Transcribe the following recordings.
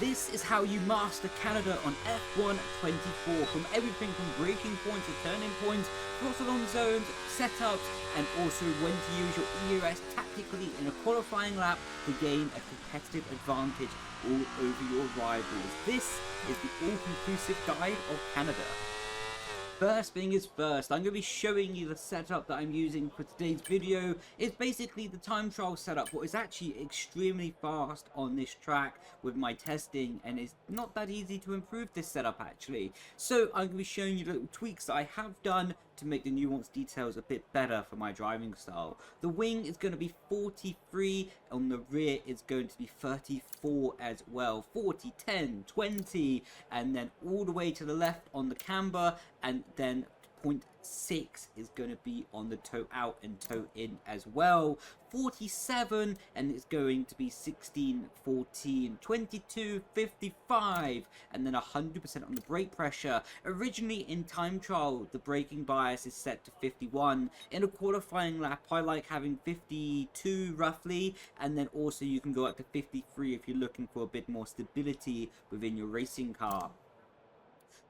This is how you master Canada on F1 24, from everything from braking points to turning points, throttle on zones, setups, and also when to use your ERS tactically in a qualifying lap to gain a competitive advantage all over your rivals. This is the all-conclusive guide of Canada. First thing is first, I'm going to be showing you the setup that I'm using for today's video. It's basically the time trial setup, but it's actually extremely fast on this track with my testing, and it's not that easy to improve this setup actually. So I'm going to be showing you the little tweaks that I have done to make the nuanced details a bit better for my driving style. The wing is going to be 43, on the rear is going to be 34 as well. 40, 10, 20, and then all the way to the left on the camber, and then 0.6 is going to be on the toe out and toe in as well. 47, and it's going to be 16, 14, 22, 55, and then 100% on the brake pressure. Originally in time trial, the braking bias is set to 51. In a qualifying lap, I like having 52 roughly, and then also you can go up to 53 if you're looking for a bit more stability within your racing car.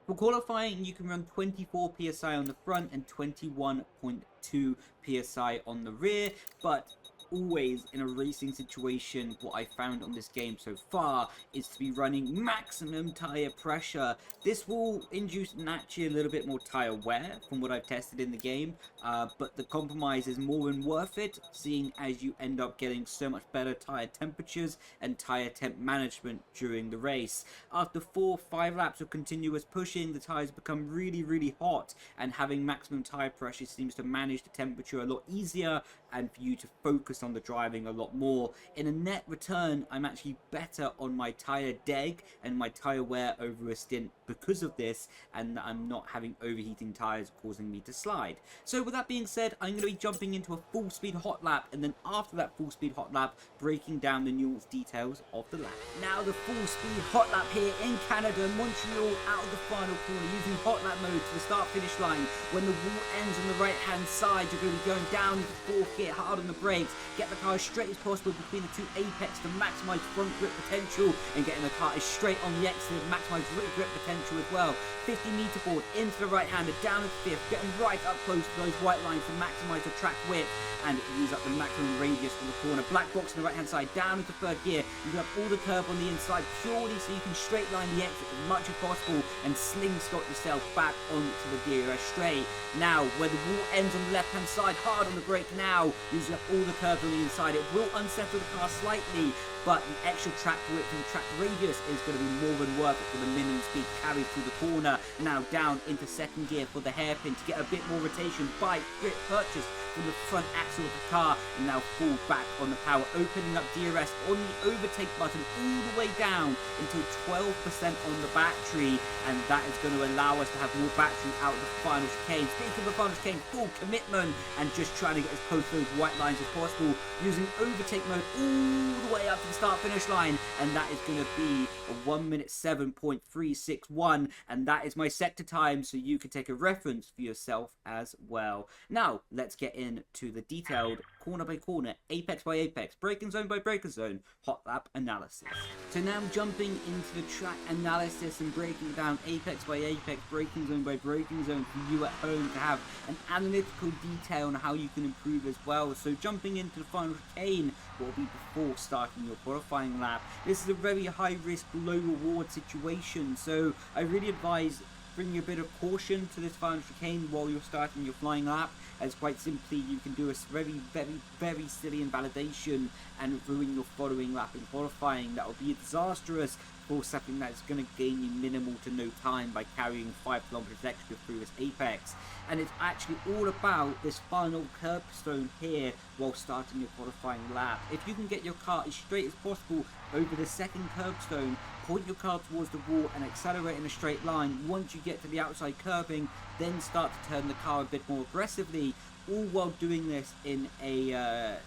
For qualifying, you can run 24 psi on the front and 21.2 psi on the rear, but always in a racing situation, what I found on this game so far is to be running maximum tire pressure. This will induce naturally a little bit more tire wear from what I've tested in the game, but the compromise is more than worth it, seeing as you end up getting so much better tire temperatures and tire temp management during the race. After 4-5 laps of continuous pushing, the tires become really hot, and having maximum tire pressure seems to manage the temperature a lot easier and for you to focus on the driving a lot more. In a net return, I'm actually better on my tire deg and my tire wear over a stint because of this, and I'm not having overheating tires causing me to slide. So with that being said, I'm going to be jumping into a full speed hot lap, and then after that full speed hot lap, breaking down the nuanced details of the lap. Now the full speed hot lap here in Canada, Montreal, out of the final corner using hot lap mode to the start finish line. When the wall ends on the right hand side, you're going to be going down into fourth gear, hard on the brakes, get the car as straight as possible between the two apex to maximise front grip potential, and getting the car as straight on the exit to maximise rear grip potential as well. 50 metre board into the right hander, down to fifth, getting right up close to those white lines to maximise the track width and use up the maximum radius from the corner. Black box on the right hand side, down into third gear. You can have all the curve on the inside purely so you can straight line the exit as much as possible and slingshot yourself back onto the DRS straight. Now where the wall ends on the left hand side, hard on the brake now, using up all the curves on the inside. It will unsettle the car slightly, but the extra track width and track radius is going to be more than worth it for the minimum speed carry through the corner. Now down into second gear for the hairpin to get a bit more rotation by grip purchase from the front axle of the car, and now fall back on the power, opening up DRS on the overtake button all the way down until 12% on the battery, and that is going to allow us to have more battery out of the final chicane. Speaking of the final chicane, full commitment and just trying to get as close to those white lines as possible, using overtake mode all the way up to the start finish line, and that is going to be a 1 minute 7.361, and that is my sector time, so you can take a reference for yourself as well. Now let's get into the detailed corner by corner, apex by apex, braking zone by braking zone hot lap analysis. So now I'm jumping into the track analysis and breaking down apex by apex, braking zone by braking zone for you at home to have an analytical detail on how you can improve as well. So jumping into the final chicane, what will be before starting your qualifying lap. This is a very high risk, low reward situation, so I really advise bringing a bit of caution to this final chicane while you're starting your flying lap, as quite simply you can do a very silly invalidation and ruin your following lap in qualifying. That will be disastrous for something that's going to gain you minimal to no time by carrying 5 kilometers extra through this apex. And it's actually all about this final curbstone here while starting your qualifying lap. If you can get your car as straight as possible over the second curbstone, point your car towards the wall and accelerate in a straight line. Once you get to the outside curbing, then start to turn the car a bit more aggressively, all while doing this in a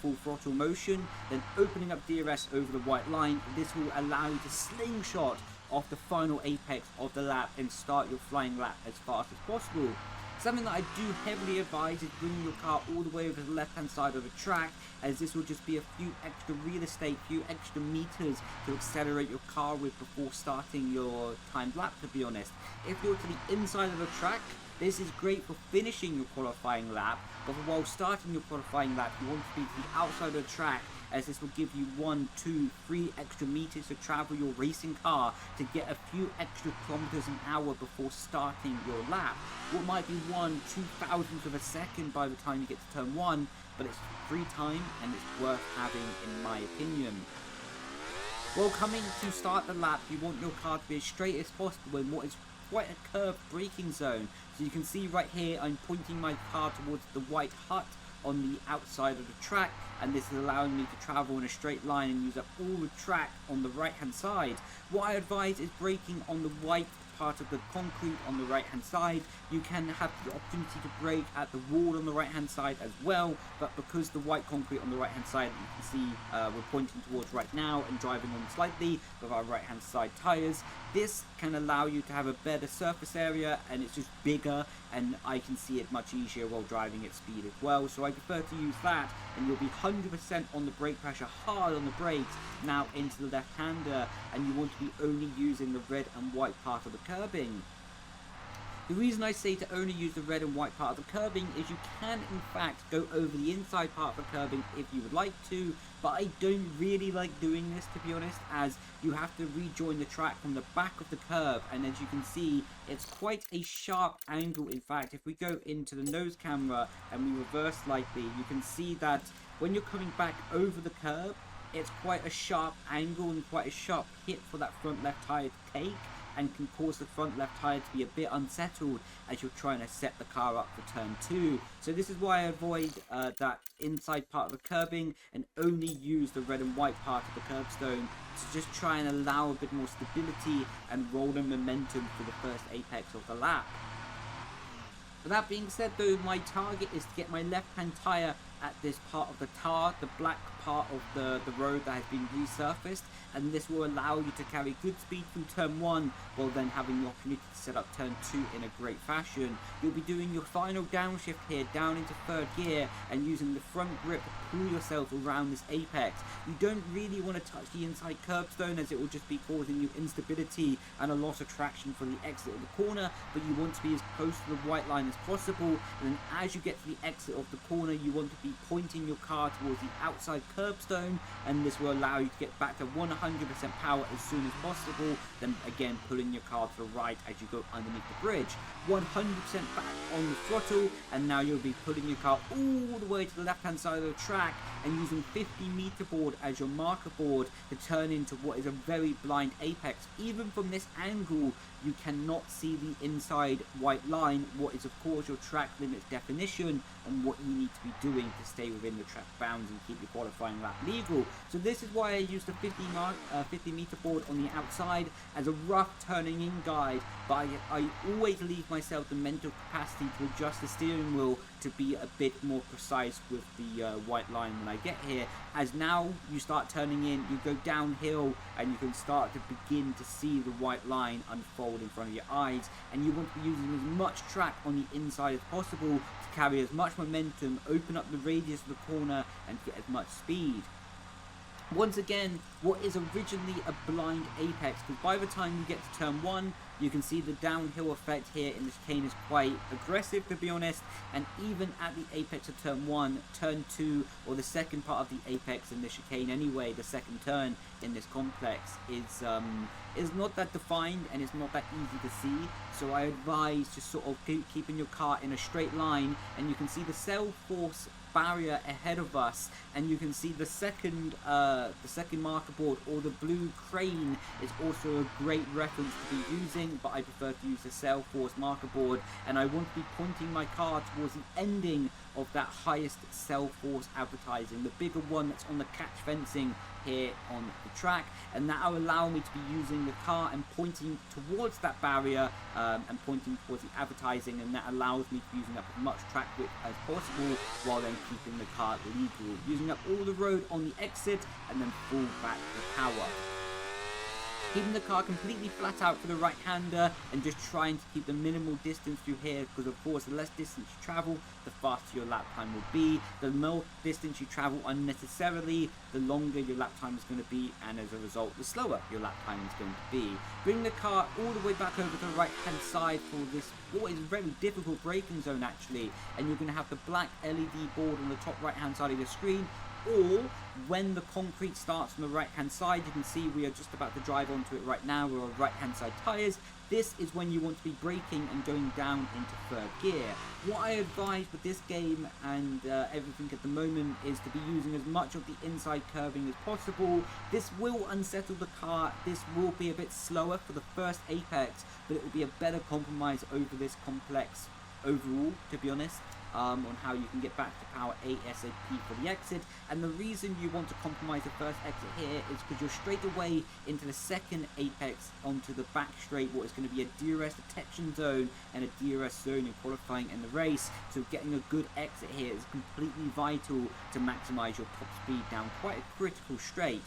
full throttle motion, then opening up DRS over the white line. This will allow you to slingshot off the final apex of the lap and start your flying lap as fast as possible. Something that I do heavily advise is bringing your car all the way over to the left hand side of the track, as this will just be a few extra real estate, few extra meters to accelerate your car with before starting your timed lap, to be honest. If you're to the inside of the track, this is great for finishing your qualifying lap, but while starting your qualifying lap, you want to be to the outside of the track, as this will give you 1, 2, 3 extra meters to travel your racing car to get a few extra kilometers an hour before starting your lap. What might be 1, 2 thousandths of a second by the time you get to turn 1, but it's free time and it's worth having, in my opinion. Well, coming to start the lap, you want your car to be as straight as possible in what is quite a curved braking zone. So you can see right here, I'm pointing my car towards the white hut on the outside of the track, and this is allowing me to travel in a straight line and use up all the track on the right hand side. What I advise is braking on the white part of the concrete on the right hand side. You can have the opportunity to brake at the wall on the right hand side as well, but because the white concrete on the right hand side, you can see we're pointing towards right now and driving on slightly with our right hand side tires, this can allow you to have a better surface area, and it's just bigger, and I can see it much easier while driving at speed as well. So I prefer to use that, and you'll be 100% on the brake pressure, hard on the brakes now into the left hander, and you want to be only using the red and white part of the curbing. The reason I say to only use the red and white part of the curbing is you can in fact go over the inside part of the curbing if you would like to, but I don't really like doing this, to be honest, as you have to rejoin the track from the back of the curb, and as you can see, it's quite a sharp angle. In fact, if we go into the nose camera and we reverse slightly, you can see that when you're coming back over the curb, it's quite a sharp angle and quite a sharp hit for that front left tire to take, and can cause the front left tire to be a bit unsettled as you're trying to set the car up for turn 2. So this is why I avoid that inside part of the curbing and only use the red and white part of the curbstone to just try and allow a bit more stability and rolling momentum for the first apex of the lap. But that being said though, my target is to get my left hand tire at this part of the tar, the black part of the road that has been resurfaced, and this will allow you to carry good speed through turn 1 while then having the opportunity to set up turn 2 in a great fashion. You'll be doing your final downshift here down into 3rd gear and using the front grip to pull yourself around this apex. You don't really want to touch the inside curbstone, as it will just be causing you instability and a loss of traction for the exit of the corner, but you want to be as close to the white line as possible, and then as you get to the exit of the corner, you want to be pointing your car towards the outside curbstone, and this will allow you to get back to 100% power as soon as possible, then again pulling your car to the right as you go underneath the bridge. 100% back on the throttle, and now you'll be pulling your car all the way to the left hand side of the track and using 50-meter board as your marker board to turn into what is a very blind apex. Even from this angle, you cannot see the inside white line, what is of course your track limits definition and what you need to be doing to stay within the track bounds and keep your qualifying lap legal. So this is why I use the 50-meter board on the outside as a rough turning in guide, but I always leave myself the mental capacity to adjust the steering wheel to be a bit more precise with the white line when I get here, as now you start turning in, you go downhill and you can start to begin to see the white line unfold in front of your eyes, and you want to be using as much track on the inside as possible to carry as much momentum, open up the radius of the corner and get as much speed. Once again, what is originally a blind apex, because by the time you get to turn 1, you can see the downhill effect here in the chicane is quite aggressive, to be honest, and even at the apex of turn 1, turn 2, or the second part of the apex in the chicane anyway, the second turn in this complex is not that defined and it's not that easy to see. So I advise just sort of keeping your car in a straight line, and you can see the cell force barrier ahead of us, and you can see the second marker board, or the blue crane, is also a great reference to be using, but I prefer to use the cell force marker board, and I want to be pointing my car towards the ending of that highest cell force advertising, the bigger one that's on the catch fencing here on the track, and that will allow me to be using the car and pointing towards that barrier and pointing towards the advertising, and that allows me to be using up as much track width as possible while then keeping the car legal, using up all the road on the exit and then full back the power. keeping the car completely flat out for the right-hander and just trying to keep the minimal distance through here, because of course the less distance you travel, the faster your lap time will be. The more distance you travel unnecessarily, the longer your lap time is going to be, and as a result the slower your lap time is going to be. Bring the car all the way back over to the right hand side for this what is a very difficult braking zone actually, and you're going to have the black LED board on the top right hand side of your screen. Or when the concrete starts on the right hand side, you can see we are just about to drive onto it right now. We're on right hand side tyres. This is when you want to be braking and going down into third gear. What I advise with this game and everything at the moment is to be using as much of the inside curving as possible. This will unsettle the car. This will be a bit slower for the first apex, but it will be a better compromise over this complex overall, to be honest. On how you can get back to power ASAP for the exit. And the reason you want to compromise the first exit here is because you're straight away into the second apex onto the back straight, what is going to be a DRS detection zone and a DRS zone in qualifying in the race. So getting a good exit here is completely vital to maximize your top speed down quite a critical straight.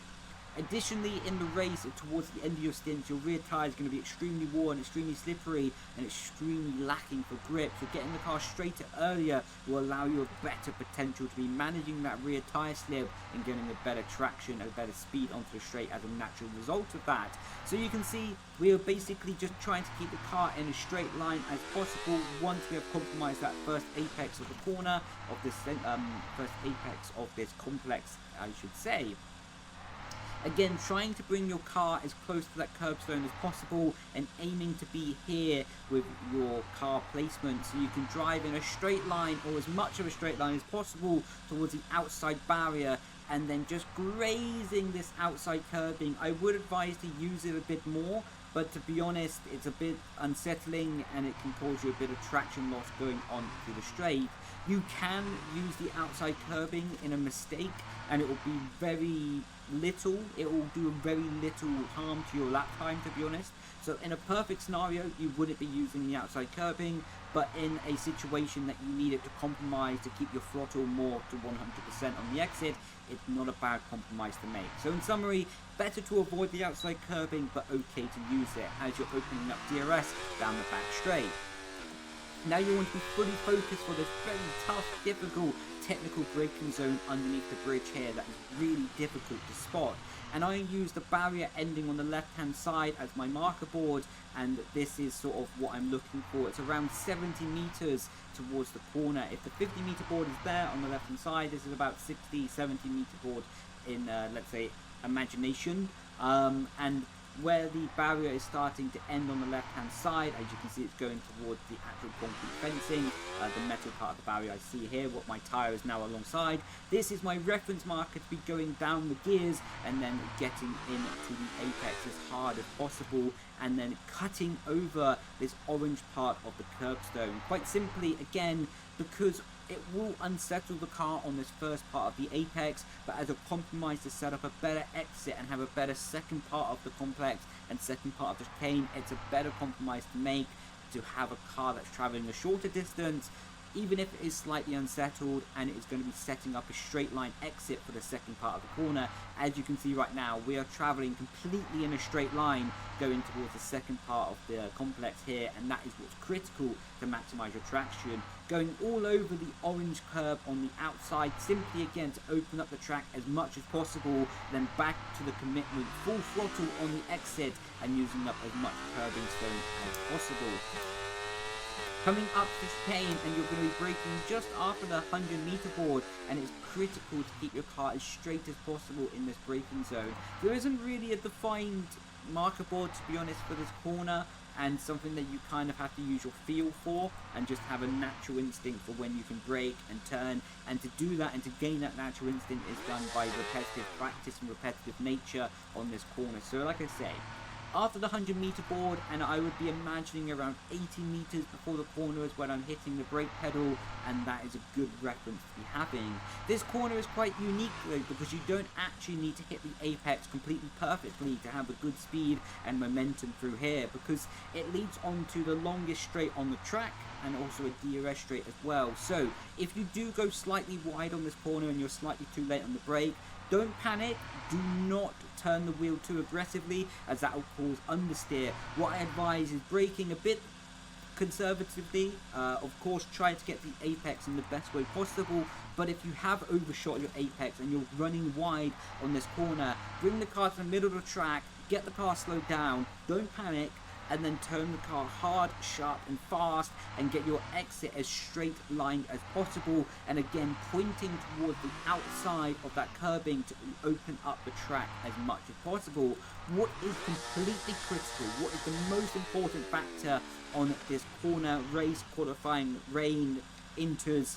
Additionally, in the race, towards the end of your stint, your rear tyre is going to be extremely worn, extremely slippery, and extremely lacking for grip. So getting the car straighter earlier will allow you a better potential to be managing that rear tyre slip and getting a better traction, a better speed onto the straight as a natural result of that. So you can see we are basically just trying to keep the car in a straight line as possible once we have compromised that first apex of the corner of this first apex of this complex, I should say. Again, trying to bring your car as close to that curbstone as possible and aiming to be here with your car placement so you can drive in a straight line, or as much of a straight line as possible, towards the outside barrier, and then just grazing this outside curbing. I would advise to use it a bit more, but to be honest, it's a bit unsettling and it can cause you a bit of traction loss going on through the straight. You can use the outside curbing in a mistake and it will be very little, it will do very little harm to your lap time, to be honest. So in a perfect scenario, you wouldn't be using the outside curbing, but in a situation that you need it to compromise to keep your throttle more to 100% on the exit, it's not a bad compromise to make. So in summary, better to avoid the outside curbing, but okay to use it as you're opening up DRS down the back straight. Now you want to be fully focused for this very tough, difficult technical braking zone underneath the bridge here that is really difficult to spot. And I use the barrier ending on the left hand side as my marker board, and this is sort of what I'm looking for. It's around 70 meters towards the corner. If the 50 meter board is there on the left hand side, this is about 60, 70 meter board in let's say imagination. And where the barrier is starting to end on the left hand side, as you can see, it's going towards the actual concrete fencing, the metal part of the barrier I see here, what my tyre is now alongside. This is my reference marker to be going down the gears and then getting into the apex as hard as possible, and then cutting over this orange part of the curbstone. Quite simply, again, because it will unsettle the car on this first part of the apex, but as a compromise to set up a better exit and have a better second part of the complex and second part of the chicane, it's a better compromise to make, to have a car that's traveling a shorter distance, even if it is slightly unsettled, and it is going to be setting up a straight line exit for the second part of the corner. As you can see right now, we are traveling completely in a straight line going towards the second part of the complex here, and that is what's critical to maximize your traction. Going all over the orange curb on the outside, simply again to open up the track as much as possible, then back to the commitment, full throttle on the exit, and using up as much curbing stone as possible. Coming up to chicane, and you're going to be braking just after the 100 meter board, and it's critical to keep your car as straight as possible in this braking zone. There isn't really a defined marker board, to be honest, for this corner, and something that you kind of have to use your feel for and just have a natural instinct for when you can brake and turn. And to do that and to gain that natural instinct is done by repetitive practice and repetitive nature on this corner. So like I say, after the 100 meter board, and I would be imagining around 80 meters before the corner is when I'm hitting the brake pedal, and that is a good reference to be having. This corner is quite unique though, because you don't actually need to hit the apex completely perfectly to have a good speed and momentum through here, because it leads on to the longest straight on the track and also a DRS straight as well. So if you do go slightly wide on this corner and you're slightly too late on the brake, Don't panic, do not turn the wheel too aggressively, as that will cause understeer. What I advise is braking a bit conservatively. Of course, try to get the apex in the best way possible, but if you have overshot your apex and you're running wide on this corner, bring the car to the middle of the track, get the car slowed down, don't panic, and then turn the car hard, sharp and fast, and get your exit as straight lined as possible, and again pointing towards the outside of that curbing to open up the track as much as possible. What is completely critical, what is the most important factor on this corner race, qualifying, rain, inters,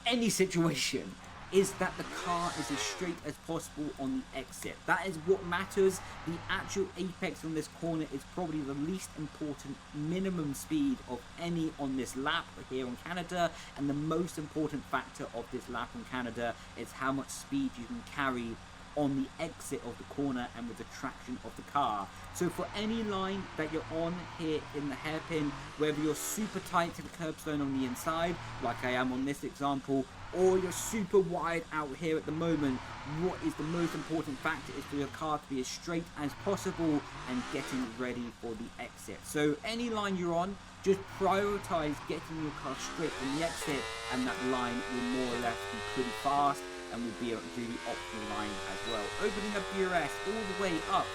any situation, is that the car is as straight as possible on the exit. That is what matters. The actual apex on this corner is probably the least important minimum speed of any on this lap here on Canada, and the most important factor of this lap on Canada is how much speed you can carry on the exit of the corner and with the traction of the car. So for any line that you're on here in the hairpin, whether you're super tight to the curbstone on the inside, like I am on this example, or you're super wide out here at the moment, what is the most important factor is for your car to be as straight as possible and getting ready for the exit. So any line you're on, just prioritize getting your car straight on the exit, and that line will more or less be pretty fast and will be a really optimal line as well. Opening up DRS all the way up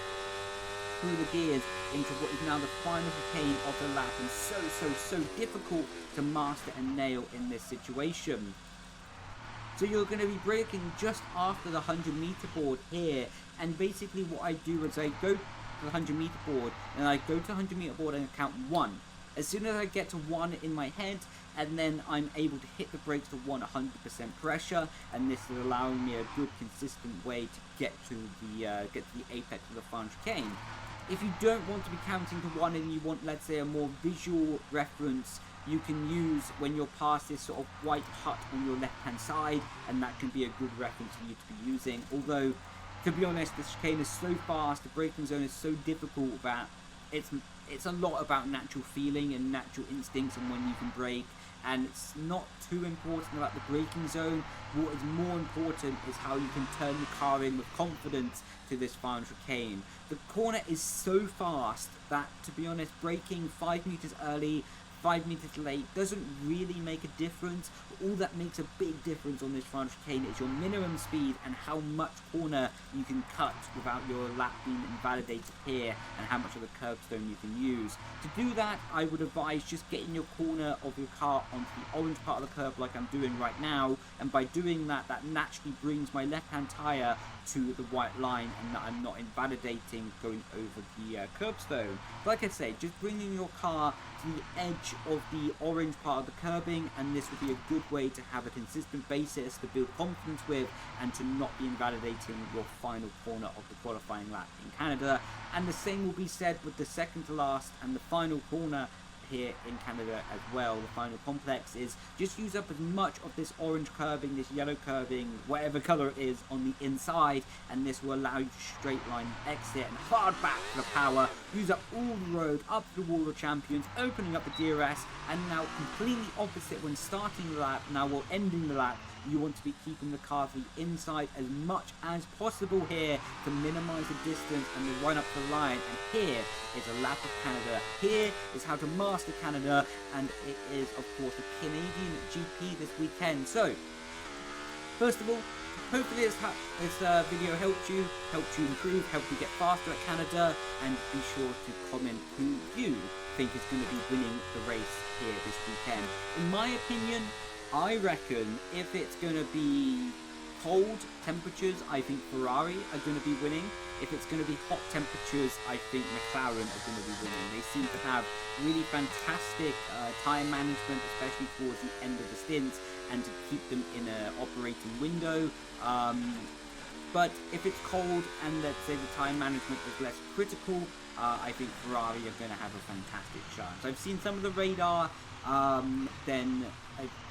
through the gears into what is now the final chicane of the lap, and so difficult to master and nail in this situation. So you're going to be braking just after the 100 meter board here, and basically what I do is I go to the 100 meter board and I go to the 100 meter board and I count 1. As soon as I get to 1 in my head, and then I'm able to hit the brakes to 100% pressure, and this is allowing me a good consistent way to get to the apex of the final chicane. If you don't want to be counting to 1 and you want, let's say, a more visual reference, you can use when you're past this sort of white hut on your left hand side, and that can be a good reference for you to be using. Although, to be honest, the chicane is so fast, the braking zone is so difficult that it's a lot about natural feeling and natural instincts and when you can brake, and it's not too important about the braking zone. What is more important is how you can turn your car in with confidence to this final chicane. The corner is so fast that, to be honest, braking 5 meters early, 5 meters late doesn't really make a difference. All that makes a big difference on this final chicane is your minimum speed and how much corner you can cut without your lap being invalidated here, and how much of the curbstone you can use. To do that, I would advise just getting your corner of your car onto the orange part of the curb like I'm doing right now, and by doing that, that naturally brings my left hand tyre to the white line, and that I'm not invalidating going over the curbstone. Like I say, just bringing your car to the edge of the orange part of the curbing, and this will be a good way to have a consistent basis to build confidence with, and to not be invalidating your final corner of the qualifying lap in Canada. And the same will be said with the second to last and the final corner here in Canada as well. The final complex is just use up as much of this orange curbing, this yellow curbing, whatever color it is on the inside, and this will allow you to straight line exit and hard back for the power. Use up all the road up to the wall of champions, opening up the DRS, and now completely opposite when starting the lap, now while ending the lap, you want to be keeping the car to the inside as much as possible here to minimize the distance and the run up the line. And here is a lap of Canada. Here is how to master Canada, and it is of course the Canadian GP this weekend. So first of all, hopefully this video helped you improve, helped you get faster at Canada, and be sure to comment who you think is going to be winning the race here this weekend. In my opinion, I reckon if it's going to be cold temperatures, I think Ferrari are going to be winning. If it's going to be hot temperatures, I think McLaren are going to be winning. They seem to have really fantastic tyre management, especially towards the end of the stints, and to keep them in an operating window. But if it's cold and let's say the tyre management is less critical, I think Ferrari are going to have a fantastic chance. I've seen some of the radar, then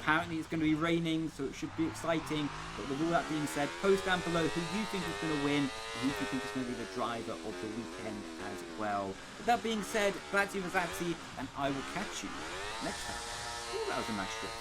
apparently it's going to be raining, so it should be exciting. But with all that being said, post down below who you think is going to win, who you think is going to be the driver of the weekend as well. With that being said, Grazie Rosazzi, and I will catch you next time. Ooh, that was a nice trip.